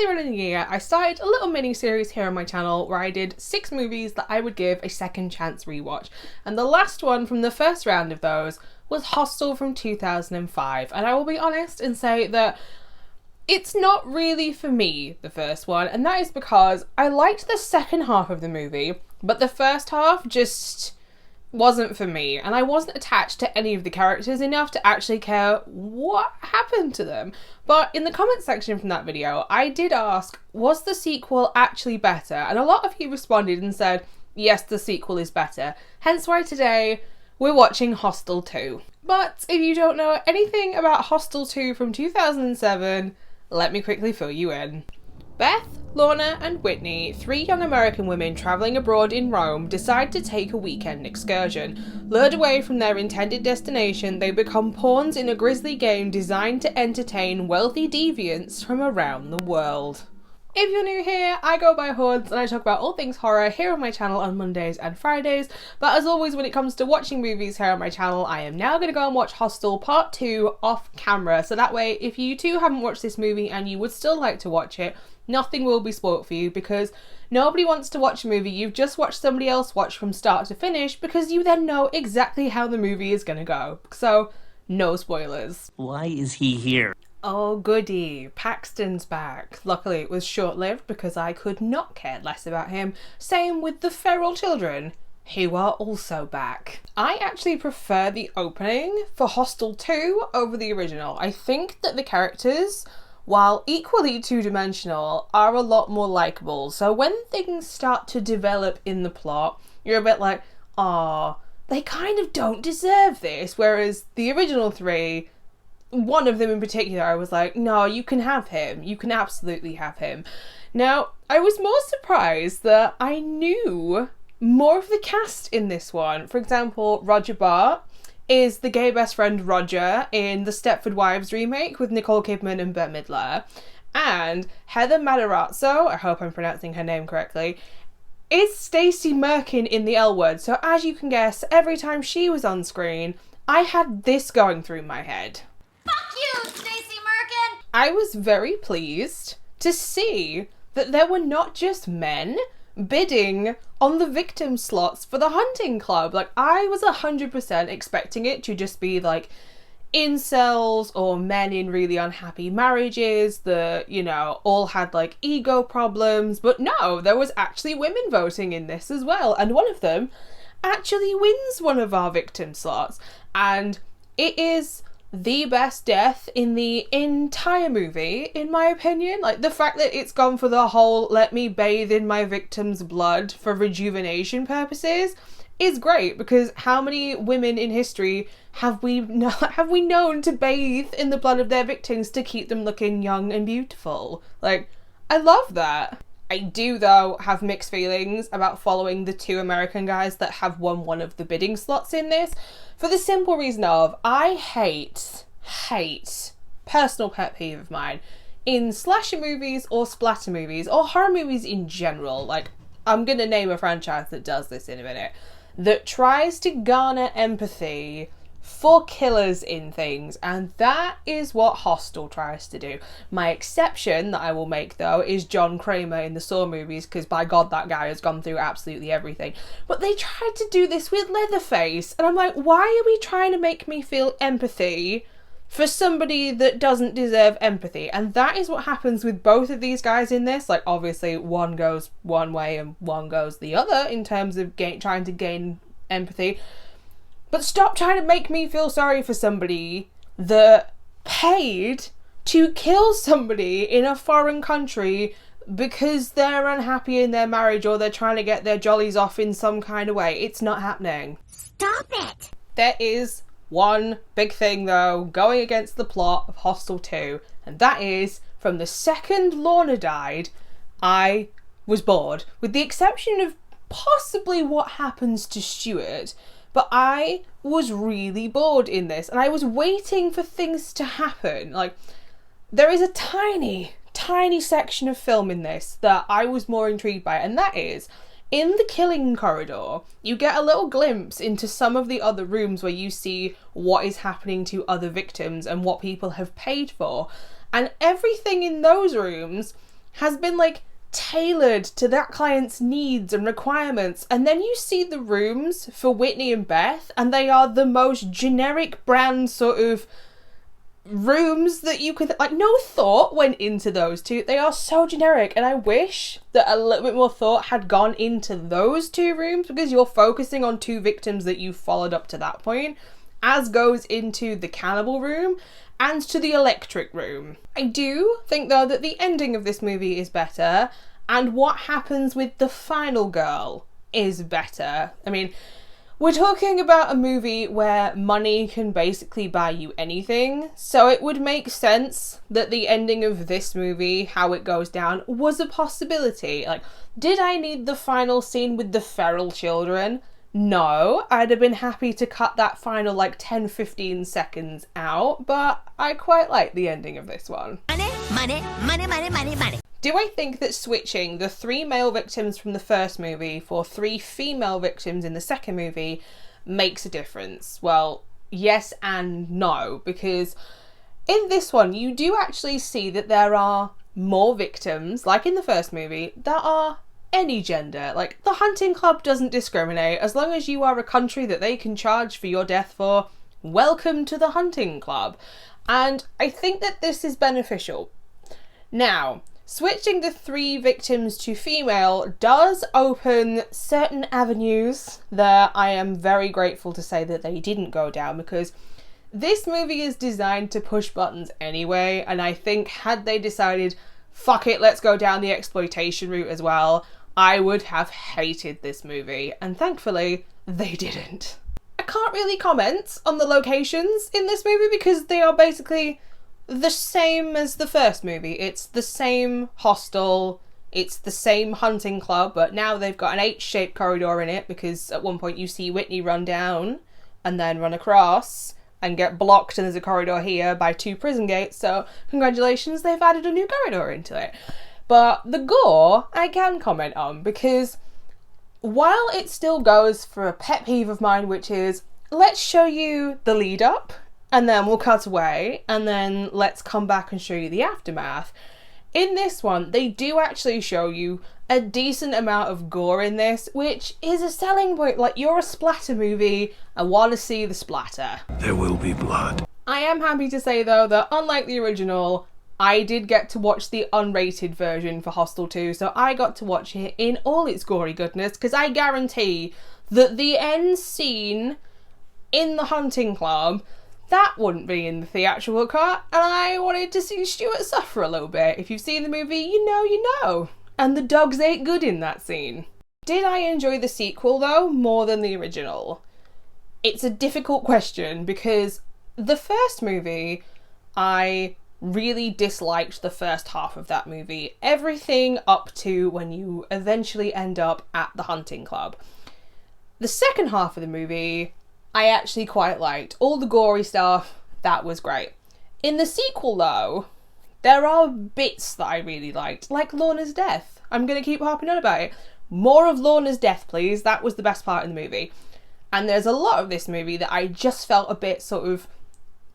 earlier in the year, I started a little mini-series here on my channel where I did 6 movies that I would give a second chance rewatch. And the last one from the first round of those was Hostel from 2005. And I will be honest and say that it's not really for me, the first one, and that is because I liked the second half of the movie, but the first half just wasn't for me, and I wasn't attached to any of the characters enough to actually care what happened to them. But in the comment section from that video, I did ask, was the sequel actually better? And a lot of you responded and said, yes, the sequel is better. Hence why today we're watching Hostel 2. But if you don't know anything about Hostel 2 from 2007, let me quickly fill you in. Beth, Lorna and Whitney, 3 young American women travelling abroad in Rome, decide to take a weekend excursion. Lured away from their intended destination, they become pawns in a grisly game designed to entertain wealthy deviants from around the world. If you're new here, I go by Hordes and I talk about all things horror here on my channel on Mondays and Fridays, but as always when it comes to watching movies here on my channel, I am now going to go and watch Hostel Part 2 off camera, so that way if you too haven't watched this movie and you would still like to watch it, nothing will be spoilt for you, because nobody wants to watch a movie you've just watched somebody else watch from start to finish, because you then know exactly how the movie is going to go. So, no spoilers. Why is he here? Oh goody, Paxton's back. Luckily it was short-lived because I could not care less about him. Same with the feral children, who are also back. I actually prefer the opening for Hostel 2 over the original. I think that the characters, while equally two-dimensional, are a lot more likeable. So when things start to develop in the plot, you're a bit like, aw, they kind of don't deserve this. Whereas the original 3, one of them in particular, I was like, no, you can have him. You can absolutely have him. Now, I was more surprised that I knew more of the cast in this one. For example, Roger Bart is the gay best friend Roger in the Stepford Wives remake with Nicole Kidman and Bette Midler. And Heather Matarazzo, I hope I'm pronouncing her name correctly, is Stacey Merkin in The L Word. So as you can guess, every time she was on screen, I had this going through my head. Fuck you, Stacey Merkin! I was very pleased to see that there were not just men bidding on the victim slots for the hunting club. Like, I was 100% expecting it to just be like incels or men in really unhappy marriages that, you know, all had like ego problems. But no, there was actually women voting in this as well. And one of them actually wins one of our victim slots. And it is the best death in the entire movie, in my opinion. Like, the fact that it's gone for the whole let me bathe in my victim's blood for rejuvenation purposes is great, because how many women in history have we known to bathe in the blood of their victims to keep them looking young and beautiful? Like, I love that. I do, though, have mixed feelings about following the 2 American guys that have won one of the bidding slots in this, for the simple reason of, I hate, personal pet peeve of mine, in slasher movies or splatter movies, or horror movies in general, like, I'm gonna name a franchise that does this in a minute, that tries to garner empathy for killers in things, and that is what Hostel tries to do. My exception that I will make, though, is John Kramer in the Saw movies, because by God, that guy has gone through absolutely everything. But they tried to do this with Leatherface, and I'm like, why are we trying to make me feel empathy for somebody that doesn't deserve empathy? And that is what happens with both of these guys in this. Like, obviously, one goes one way and one goes the other in terms of trying to gain empathy. But stop trying to make me feel sorry for somebody that paid to kill somebody in a foreign country because they're unhappy in their marriage or they're trying to get their jollies off in some kind of way. It's not happening. Stop it! There is one big thing, though, going against the plot of Hostel 2, and that is, from the second Lorna died, I was bored. With the exception of possibly what happens to Stuart, but I was really bored in this, and I was waiting for things to happen. Like, there is a tiny section of film in this that I was more intrigued by, and that is, in the killing corridor, you get a little glimpse into some of the other rooms where you see what is happening to other victims and what people have paid for. And everything in those rooms has been like tailored to that client's needs and requirements, and then you see the rooms for Whitney and Beth and they are the most generic brand sort of rooms that you could, like, no thought went into those two. They are so generic, and I wish that a little bit more thought had gone into those two rooms, because you're focusing on two victims that you followed up to that point, as goes into the cannibal room and to the electric room. I do think though that the ending of this movie is better, and what happens with the final girl is better. I mean, we're talking about a movie where money can basically buy you anything, so it would make sense that the ending of this movie, how it goes down, was a possibility. Like, did I need the final scene with the feral children? No, I'd have been happy to cut that final like 10-15 seconds out, but I quite like the ending of this one. Money, money, money, money, money, money. Do I think that switching the 3 male victims from the first movie for 3 female victims in the second movie makes a difference? Well, yes and no, because in this one you do actually see that there are more victims, like in the first movie, that are any gender. Like, the hunting club doesn't discriminate. As long as you are a country that they can charge for your death for, welcome to the hunting club. And I think that this is beneficial. Now, switching the 3 victims to female does open certain avenues that I am very grateful to say that they didn't go down, because this movie is designed to push buttons anyway, and I think had they decided, fuck it, let's go down the exploitation route as well, I would have hated this movie, and thankfully they didn't. I can't really comment on the locations in this movie because they are basically the same as the first movie. It's the same hostel, it's the same hunting club, but now they've got an H-shaped corridor in it, because at one point you see Whitney run down and then run across and get blocked, and there's a corridor here by 2 prison gates, so congratulations, they've added a new corridor into it. But the gore I can comment on, because while it still goes for a pet peeve of mine, which is, let's show you the lead up and then we'll cut away, and then let's come back and show you the aftermath. In this one, they do actually show you a decent amount of gore in this, which is a selling point. Like, you're a splatter movie, I want to see the splatter. There will be blood. I am happy to say though that unlike the original, I did get to watch the unrated version for Hostel 2, so I got to watch it in all its gory goodness, because I guarantee that the end scene in the hunting club, that wouldn't be in the theatrical cut, and I wanted to see Stuart suffer a little bit. If you've seen the movie, you know. And the dogs ate good in that scene. Did I enjoy the sequel though, more than the original? It's a difficult question, because the first movie, I really disliked the first half of that movie. Everything up to when you eventually end up at the hunting club. The second half of the movie, I actually quite liked. All the gory stuff, that was great. In the sequel though, there are bits that I really liked, like Lorna's death. I'm going to keep harping on about it. More of Lorna's death, please. That was the best part in the movie. And there's a lot of this movie that I just felt a bit sort of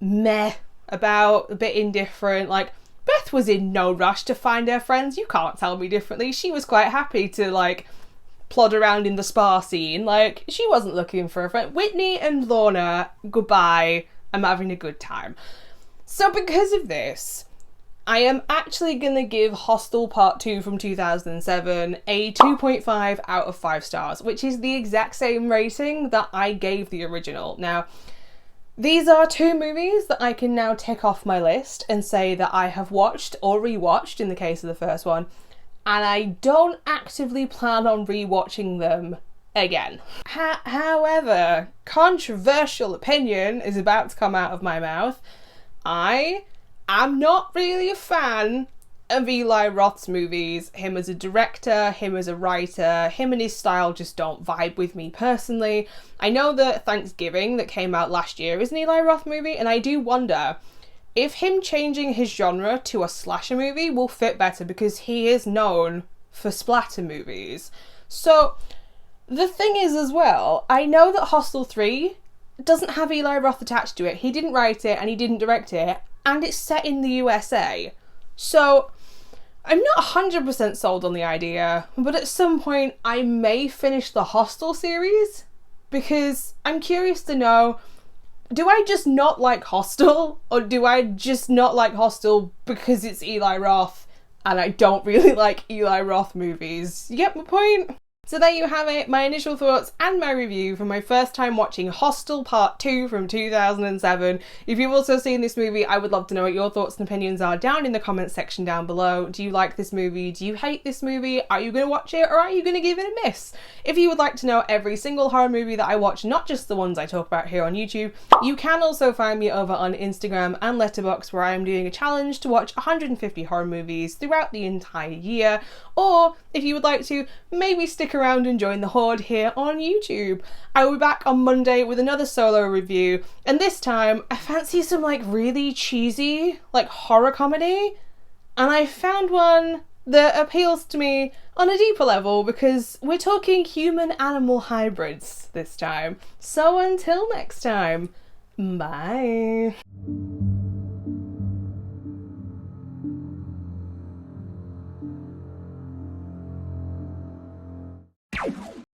meh about, a bit indifferent. Like, Beth was in no rush to find her friends. You can't tell me differently. She was quite happy to, like, plod around in the spa scene. Like, she wasn't looking for a friend. Whitney and Lorna, goodbye. I'm having a good time. So because of this, I am actually going to give Hostel Part II from 2007 a 2.5 out of 5 stars, which is the exact same rating that I gave the original. Now, these are 2 movies that I can now tick off my list and say that I have watched or rewatched in the case of the first one, and I don't actively plan on rewatching them again. However, controversial opinion is about to come out of my mouth. I am not really a fan of Eli Roth's movies. Him as a director, him as a writer, him and his style just don't vibe with me personally. I know that Thanksgiving that came out last year is an Eli Roth movie, and I do wonder if him changing his genre to a slasher movie will fit better, because he is known for splatter movies. So the thing is as well, I know that Hostel 3 doesn't have Eli Roth attached to it. He didn't write it and he didn't direct it, and it's set in the USA. So I'm not 100% sold on the idea, but at some point I may finish the Hostel series, because I'm curious to know, do I just not like Hostel, or do I just not like Hostel because it's Eli Roth and I don't really like Eli Roth movies? You get my point? So there you have it, my initial thoughts and my review for my first time watching Hostel Part II from 2007. If you've also seen this movie, I would love to know what your thoughts and opinions are down in the comments section down below. Do you like this movie? Do you hate this movie? Are you going to watch it, or are you going to give it a miss? If you would like to know every single horror movie that I watch, not just the ones I talk about here on YouTube, you can also find me over on Instagram and Letterboxd, where I am doing a challenge to watch 150 horror movies throughout the entire year. Or if you would like to, maybe stick around and join the Horde here on YouTube. I will be back on Monday with another solo review, and this time I fancy some like really cheesy like horror comedy, and I found one that appeals to me on a deeper level because we're talking human-animal hybrids this time. So until next time, bye.